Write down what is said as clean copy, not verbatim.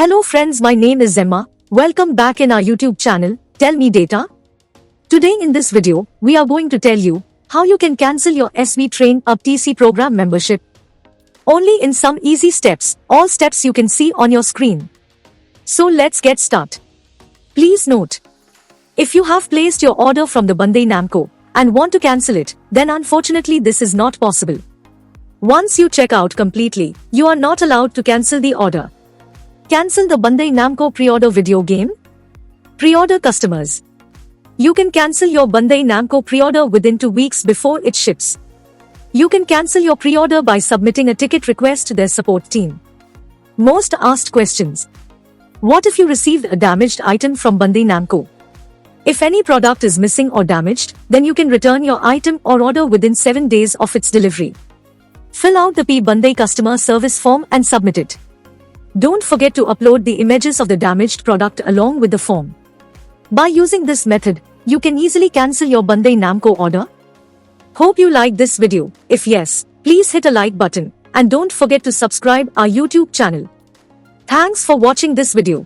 Hello friends, my name is Emma. Welcome back in our YouTube channel, Tell Me Data. Today in this video, we are going to tell you how you can cancel your SV Train Up TC program membership. Only in some easy steps, all steps you can see on your screen. So let's get started. Please note, if you have placed your order from the Bandai Namco and want to cancel it, then unfortunately this is not possible. Once you check out completely, you are not allowed to cancel the order. Cancel the Bandai Namco pre-order video game? Pre-order customers. You can cancel your Bandai Namco pre-order within 2 weeks before it ships. You can cancel your pre-order by submitting a ticket request to their support team. Most asked questions. What if you received a damaged item from Bandai Namco? If any product is missing or damaged, then you can return your item or order within 7 days of its delivery. Fill out the Bandai customer service form and submit it. Don't forget to upload the images of the damaged product along with the form. By using this method, you can easily cancel your Bandai Namco order. Hope you liked this video. If yes, please hit a like button and don't forget to subscribe our YouTube channel. Thanks for watching this video.